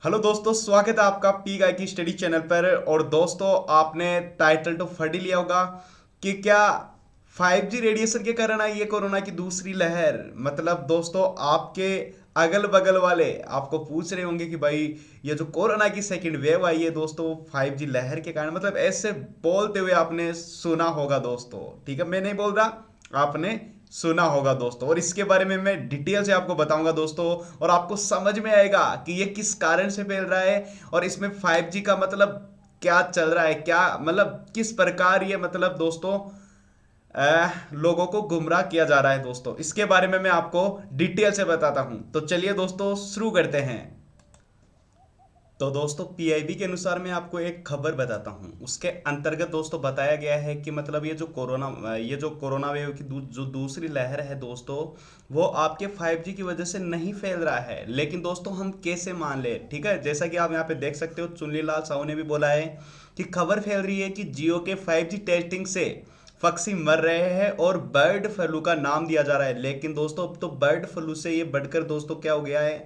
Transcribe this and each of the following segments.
Hello दोस्तों, स्वागत है आपका पी गाय की स्टडी चैनल पर। और दोस्तों, आपने टाइटल तो पढ़ ही लिया होगा कि क्या 5G रेडिएशन के कारण आई है कोरोना की दूसरी लहर। मतलब दोस्तों, आपके अगल बगल वाले आपको पूछ रहे होंगे कि भाई ये जो कोरोना की सेकंड वेव आई है दोस्तों 5G लहर के कारण, मतलब ऐसे बोलते हुए आपने सुना होगा दोस्तों। ठीक है, मैं नहीं बोल रहा, आपने सुना होगा दोस्तों। और इसके बारे में मैं डिटेल से आपको बताऊंगा दोस्तों, और आपको समझ में आएगा कि ये किस कारण से फैल रहा है और इसमें 5G का मतलब क्या चल रहा है, क्या मतलब किस प्रकार ये मतलब दोस्तों लोगों को गुमराह किया जा रहा है दोस्तों। इसके बारे में मैं आपको डिटेल से बताता हूं। तो चलिए दोस्तों, शुरू करते हैं। तो दोस्तों, पीआईबी के अनुसार मैं आपको एक खबर बताता हूं। उसके अंतर्गत दोस्तों बताया गया है कि मतलब ये जो कोरोना वेव की जो दूसरी लहर है दोस्तों, वो आपके 5G की वजह से नहीं फैल रहा है। लेकिन दोस्तों, हम कैसे मान ले? ठीक है, जैसा कि आप यहाँ पे देख सकते हो, चुन्नीलाल साहू ने भी बोला है कि खबर फैल रही है कि जियो के 5G टेस्टिंग से पक्षी मर रहे हैं और बर्ड फ्लू का नाम दिया जा रहा है। लेकिन दोस्तों, अब तो बर्ड फ्लू से ये बढ़कर दोस्तों क्या हो गया है,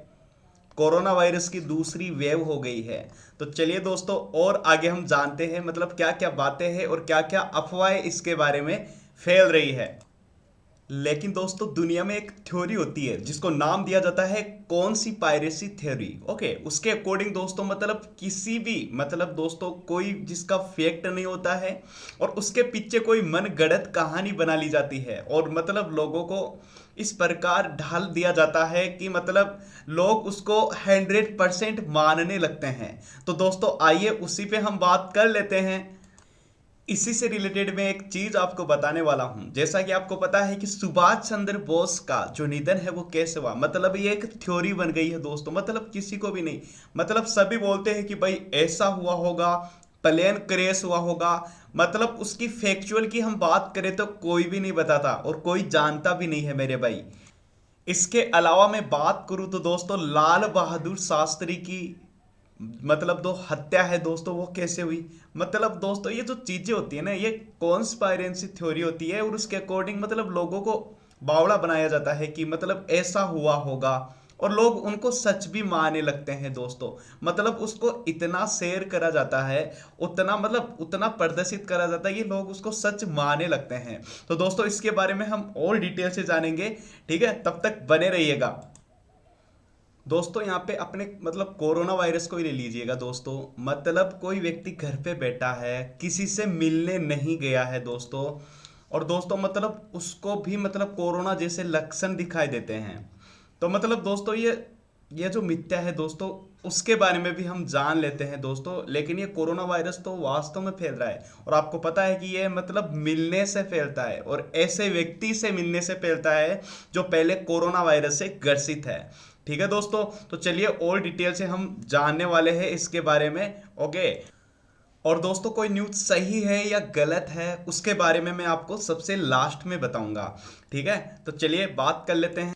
कोरोना वायरस की दूसरी वेव हो गई है। तो चलिए दोस्तों, और आगे हम जानते हैं मतलब क्या क्या बातें हैं और क्या क्या अफवाहें इसके बारे में फैल रही है। लेकिन दोस्तों, दुनिया में एक थ्योरी होती है जिसको नाम दिया जाता है कौन सी पायरेसी थ्योरी। ओके, उसके अकॉर्डिंग दोस्तों मतलब किसी भी मतलब दोस्तों कोई जिसका फैक्ट नहीं होता है और उसके पीछे कोई मन गढ़ंत कहानी बना ली जाती है और मतलब लोगों को इस प्रकार ढाल दिया जाता है कि मतलब लोग उसको 100% मानने लगते हैं। तो दोस्तों, आइए उसी पे हम बात कर लेते हैं। इसी से रिलेटेड मैं एक चीज आपको बताने वाला हूं। जैसा कि आपको पता है कि सुभाष चंद्र बोस का जो निधन है वो कैसे हुआ, मतलब ये एक थ्योरी बन गई है दोस्तों। मतलब किसी को भी नहीं, मतलब सभी बोलते हैं कि भाई ऐसा हुआ होगा, प्लेन क्रैश हुआ होगा। मतलब उसकी फैक्चुअल की हम बात करें तो कोई भी नहीं बताता और कोई जानता भी नहीं है मेरे भाई। इसके अलावा मैं बात करूं तो दोस्तों, लाल बहादुर शास्त्री की मतलब दो हत्या है दोस्तों, वो कैसे हुई। मतलब दोस्तों, ये जो चीजें होती है ना, ये कॉन्स्पायरेंसी थ्योरी होती है और उसके अकॉर्डिंग मतलब लोगों को बावड़ा बनाया जाता है कि मतलब ऐसा हुआ होगा और लोग उनको सच भी मानने लगते हैं दोस्तों। मतलब उसको इतना शेयर करा जाता है, उतना मतलब उतना प्रदर्शित करा जाता है, ये लोग उसको सच मानने लगते हैं। तो दोस्तों, इसके बारे में हम और डिटेल से जानेंगे। ठीक है, तब तक बने रहिएगा दोस्तों। यहाँ पे अपने मतलब कोरोना वायरस को ही ले लीजिएगा दोस्तों। मतलब कोई व्यक्ति घर पे बैठा है, किसी से मिलने नहीं गया है दोस्तों, और दोस्तों मतलब उसको भी मतलब कोरोना जैसे लक्षण दिखाई देते हैं। तो मतलब दोस्तों, ये जो मिथ्या है दोस्तों, उसके बारे में भी हम जान लेते हैं दोस्तों। लेकिन ये कोरोना वायरस तो वास्तव में फैल रहा है और आपको पता है कि ये मतलब मिलने से फैलता है और ऐसे व्यक्ति से मिलने से फैलता है जो पहले कोरोना वायरस से ग्रसित है। ठीक है दोस्तों, तो चलिए और डिटेल से हम जानने वाले हैं इसके बारे में। ओके, और दोस्तों कोई न्यूज़ सही है या गलत है उसके बारे में मैं आपको सबसे लास्ट में बताऊंगा। ठीक है, तो चलिए बात कर लेते हैं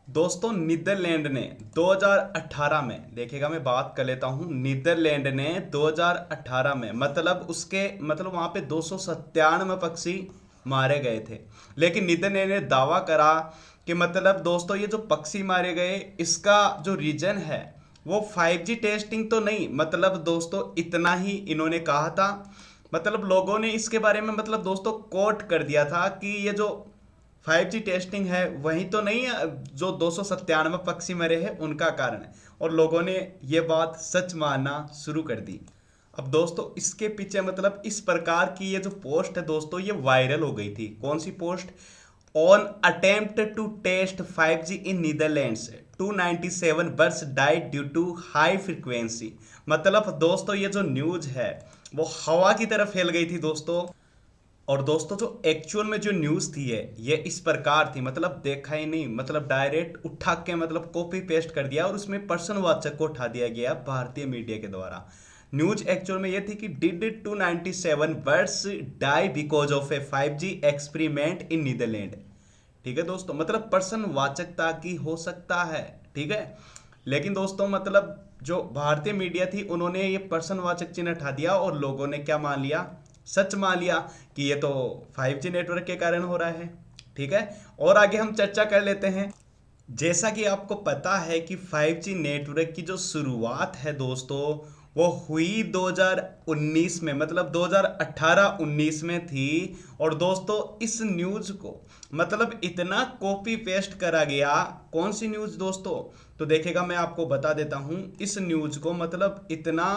दोस्तों। नीदरलैंड ने 2018 में, देखिएगा मैं बात कर लेता हूं, नीदरलैंड ने 2018 में मतलब उसके मतलब वहां पे 297 पक्षी मारे गए थे। लेकिन नीदरलैंड ने दावा करा कि मतलब दोस्तों ये जो पक्षी मारे गए इसका जो रीजन है वो 5G टेस्टिंग तो नहीं, मतलब दोस्तों इतना ही इन्होंने कहा था। मतलब लोगों ने इसके बारे में मतलब दोस्तों कोट कर दिया था कि ये जो 5G टेस्टिंग है वही तो नहीं है जो 297 पक्षी मरे हैं उनका कारण है, और लोगों ने ये बात सच मानना शुरू कर दी। अब दोस्तों इसके पीछे मतलब इस प्रकार की ये जो पोस्ट है दोस्तों, ये वायरल हो गई थी। कौन सी post? On attempt to test 5G in Netherlands 297 birds died due to high frequency. मतलब दोस्तों ये जो न्यूज है वो हवा की तरह फैल गई थी दोस्तों। और दोस्तों जो एक्चुअल में जो न्यूज़ थी है ये इस प्रकार थी, मतलब देखा ही नहीं, मतलब डायरेक्ट उठा के मतलब कॉपी पेस्ट कर दिया और उसमें पर्सनवाचक को उठा दिया गया भारतीय मीडिया के द्वारा। न्यूज एक्चुअल में ये थी कि did 297 birds die because of a 5G experiment in Netherland. ठीक है दोस्तों, मतलब पर्सन वाचकता की हो सकता है। ठीक है, लेकिन दोस्तों मतलब जो भारतीय मीडिया थी उन्होंने ये पर्सन वाचक चिन्ह हटा दिया और लोगों ने क्या मान लिया, सच मान लिया कि ये तो 5G नेटवर्क के कारण हो रहा है। ठीक है, और आगे हम चर्चा कर लेते हैं। जैसा कि आपको पता है कि 5G नेटवर्क की जो शुरुआत है दोस्तों, वो हुई 2019 में, मतलब 2018-19 में थी। और दोस्तों इस न्यूज़ को मतलब इतना कॉपी पेस्ट करा गया। कौन सी न्यूज़ दोस्तों? तो देखेगा, मैं आपको बता देता हूँ। इस न्यूज़ को मतलब इतना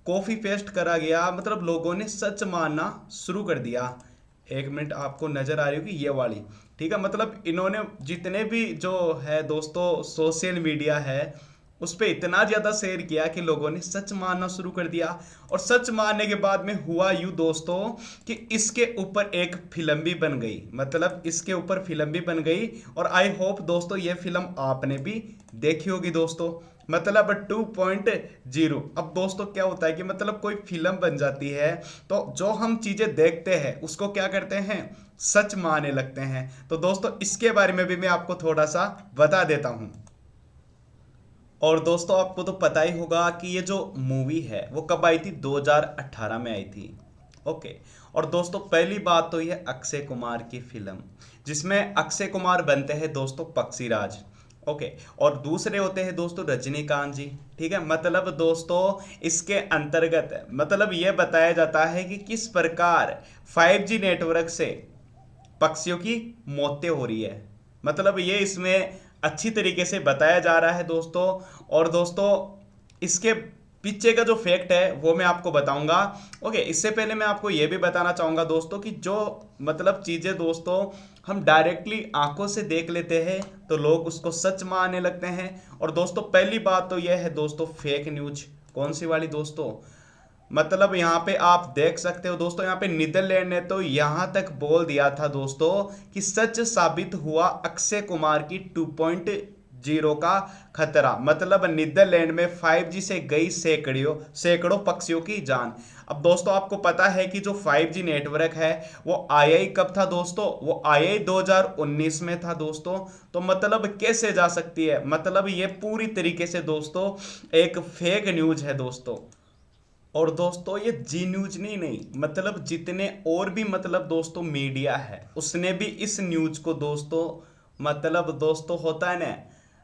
कॉपी पेस्ट करा गया, मतलब लोगों ने सच मानना शुरू कर दिया। एक मिनट, आपको नजर आ रही होगी ये वाली, ठीक है। मतलब इन्होंने जितने भी जो है दोस्तों सोशल मीडिया है उस पे इतना ज्यादा शेयर किया कि लोगों ने सच मानना शुरू कर दिया। और सच मानने के बाद में हुआ यूं दोस्तों कि इसके ऊपर एक फिल्म भी बन गई, मतलब इसके ऊपर फिल्म भी बन गई। और आई होप दोस्तों ये फिल्म आपने भी देखी होगी दोस्तों, मतलब 2.0। अब दोस्तों क्या होता है कि मतलब कोई फिल्म बन जाती है तो जो हम चीजें देखते हैं उसको क्या करते हैं, सच मानने लगते हैं। तो दोस्तों इसके बारे में भी मैं आपको थोड़ा सा बता देता हूं। और दोस्तों आपको तो पता ही होगा कि ये जो मूवी है वो कब आई थी, 2018 में आई थी। ओके। और दोस्तों पहली बात तो ये अक्षय कुमार की फिल्म, जिसमें अक्षय कुमार बनते हैं दोस्तों पक्षीराज। ओके। और दूसरे होते हैं दोस्तों रजनीकांत जी। ठीक है, मतलब दोस्तों इसके अंतर्गत मतलब ये बताया जाता है कि किस प्रकार 5G नेटवर्क से पक्षियों की मौतें हो रही है, मतलब ये इसमें अच्छी तरीके से बताया जा रहा है दोस्तों। और दोस्तों इसके पीछे का जो फैक्ट है वो मैं आपको बताऊंगा। ओके, इससे पहले मैं आपको ये भी बताना चाहूंगा दोस्तों कि जो मतलब चीजें दोस्तों हम डायरेक्टली आंखों से देख लेते हैं तो लोग उसको सच मानने लगते हैं। और दोस्तों पहली बात तो यह है दोस्तों फेक न्यूज। कौन सी वाली दोस्तों? मतलब यहाँ पे आप देख सकते हो दोस्तों, यहाँ पे नीदरलैंड ने तो यहाँ तक बोल दिया था दोस्तों कि सच साबित हुआ अक्षय कुमार की 2.0 का खतरा। मतलब नीदरलैंड में 5G से गई सैकड़ों सैकड़ों पक्षियों की जान। अब दोस्तों आपको पता है कि जो 5G नेटवर्क है वो आया ही कब था दोस्तों? वो आया ही 2019 में था दोस्तों। तो मतलब कैसे जा सकती है, मतलब ये पूरी तरीके से दोस्तों एक फेक न्यूज है दोस्तों। और दोस्तों ये जी न्यूज नहीं, मतलब जितने और भी मतलब दोस्तों मीडिया है उसने भी इस न्यूज को दोस्तों मतलब दोस्तों होता है ना,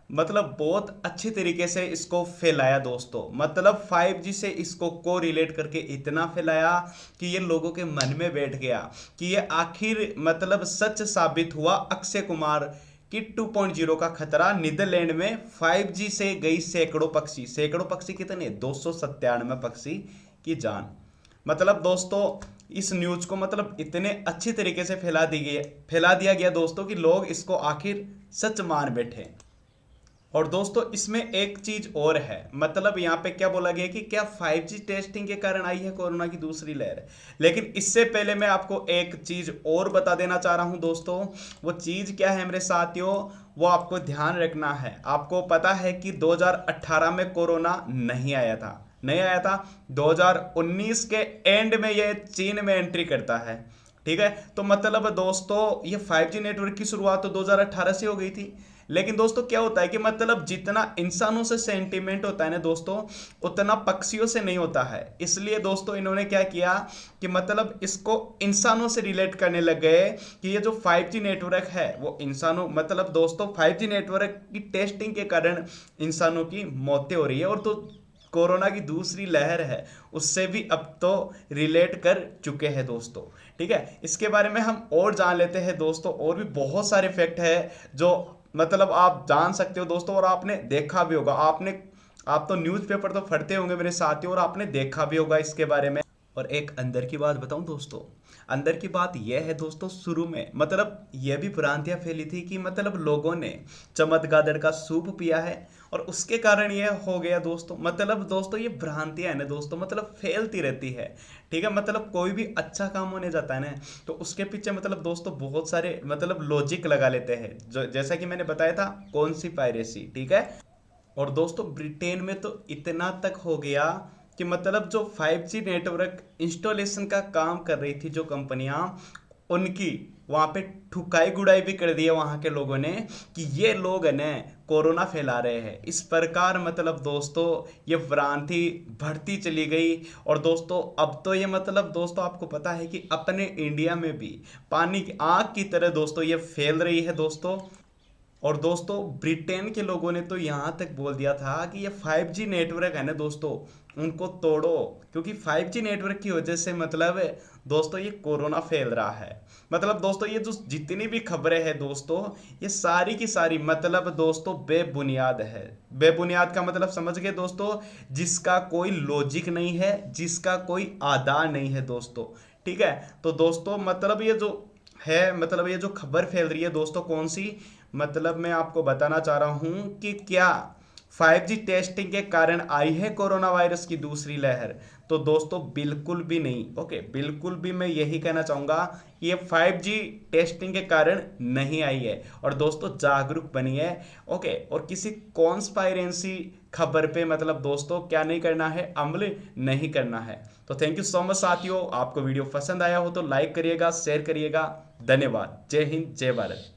मतलब बहुत अच्छी तरीके से इसको फैलाया दोस्तों। मतलब 5G से इसको को रिलेट करके इतना फैलाया कि ये लोगों के मन में बैठ गया कि ये आखिर मतलब सच साबित हुआ अक्षय कुमार कि 2.0 का खतरा। नीदरलैंड में 5G से गई सैकड़ों पक्षी कितने, 297 पक्षी की जान। मतलब दोस्तों इस न्यूज को मतलब इतने अच्छी तरीके से फैला दिया गया दोस्तों कि लोग इसको आखिर सच मान बैठे। और दोस्तों इसमें एक चीज और है, मतलब यहाँ पे क्या बोला गया कि क्या 5G टेस्टिंग के कारण आई है कोरोना की दूसरी लहर। लेकिन इससे पहले मैं आपको एक चीज और बता देना चाह रहा हूं दोस्तों। वो चीज क्या है मेरे साथियों, वो आपको ध्यान रखना है। आपको पता है कि 2018 में कोरोना नहीं आया था 2019 के एंड में ये चीन में एंट्री करता है। ठीक है, तो मतलब दोस्तों ये 5G नेटवर्क की शुरुआत तो 2018 से हो गई थी। लेकिन दोस्तों क्या होता है कि मतलब जितना इंसानों से सेंटीमेंट होता है ना दोस्तों, उतना पक्षियों से नहीं होता है। इसलिए दोस्तों इन्होंने क्या किया कि मतलब इसको इंसानों से रिलेट करने लग गए कि ये जो 5G नेटवर्क है वो इंसानों, मतलब दोस्तों 5G नेटवर्क की टेस्टिंग के कारण इंसानों की मौतें हो रही है। और तो कोरोना की दूसरी लहर है उससे भी अब तो रिलेट कर चुके हैं दोस्तों। ठीक है, इसके बारे में हम और जान लेते हैं दोस्तों। और भी बहुत सारे फैक्ट है जो मतलब आप जान सकते हो दोस्तों, और आपने देखा भी होगा। आप तो न्यूज़पेपर तो पढ़ते होंगे मेरे साथियों, और आपने देखा भी होगा इसके बारे में। और एक अंदर की बात बताऊं दोस्तों, अंदर की बात यह है दोस्तों, शुरू में मतलब यह भी भ्रांतियां फैली थी कि मतलब लोगों ने चमत्कादड़ का सूप पिया है और उसके कारण यह हो गया दोस्तों। मतलब दोस्तों ये भ्रांतियां है ना दोस्तों, मतलब फैलती रहती है। ठीक है, मतलब कोई भी अच्छा काम होने जाता है ना तो उसके पीछे मतलब दोस्तों बहुत सारे मतलब लॉजिक लगा लेते हैं, जो जैसा कि मैंने बताया था कौन सी पायरेसी। ठीक है। और दोस्तों ब्रिटेन में तो इतना तक हो गया कि मतलब जो 5G नेटवर्क इंस्टॉलेशन का काम कर रही थी जो कंपनियां, उनकी वहां पे ठुकाई गुड़ाई भी कर दी है वहां के लोगों ने कि ये लोग है ना कोरोना फैला रहे हैं। इस प्रकार मतलब दोस्तों ये भ्रांति बढ़ती चली गई। और दोस्तों अब तो ये मतलब दोस्तों आपको पता है कि अपने इंडिया में भी पानी की आग की तरह दोस्तों ये फैल रही है दोस्तों। और दोस्तों ब्रिटेन के लोगों ने तो यहाँ तक बोल दिया था कि ये 5G नेटवर्क है ना दोस्तों, उनको तोड़ो, क्योंकि 5G नेटवर्क की वजह से मतलब दोस्तों ये कोरोना फैल रहा है। मतलब दोस्तों ये जो जितनी भी खबरें हैं दोस्तों, ये सारी की सारी मतलब दोस्तों बेबुनियाद है। बेबुनियाद का मतलब समझ गए दोस्तों, जिसका कोई लॉजिक नहीं है, जिसका कोई आधार नहीं है दोस्तों। ठीक है, तो दोस्तों मतलब ये जो है, मतलब ये जो खबर फैल रही है दोस्तों, कौन सी, मतलब मैं आपको बताना चाह रहा हूं कि क्या 5G टेस्टिंग के कारण आई है कोरोना वायरस की दूसरी लहर। तो दोस्तों बिल्कुल भी नहीं। ओके, बिल्कुल भी मैं यही कहना चाहूंगा, ये 5G टेस्टिंग के कारण नहीं आई है। और दोस्तों जागरूक बनिए। ओके, और किसी कॉन्स्पायरेंसी खबर पे मतलब दोस्तों क्या नहीं करना है, अमल नहीं करना है। तो थैंक यू सो मच साथियों, आपको वीडियो पसंद आया हो तो लाइक करिएगा, शेयर करिएगा। धन्यवाद। जय हिंद, जय भारत।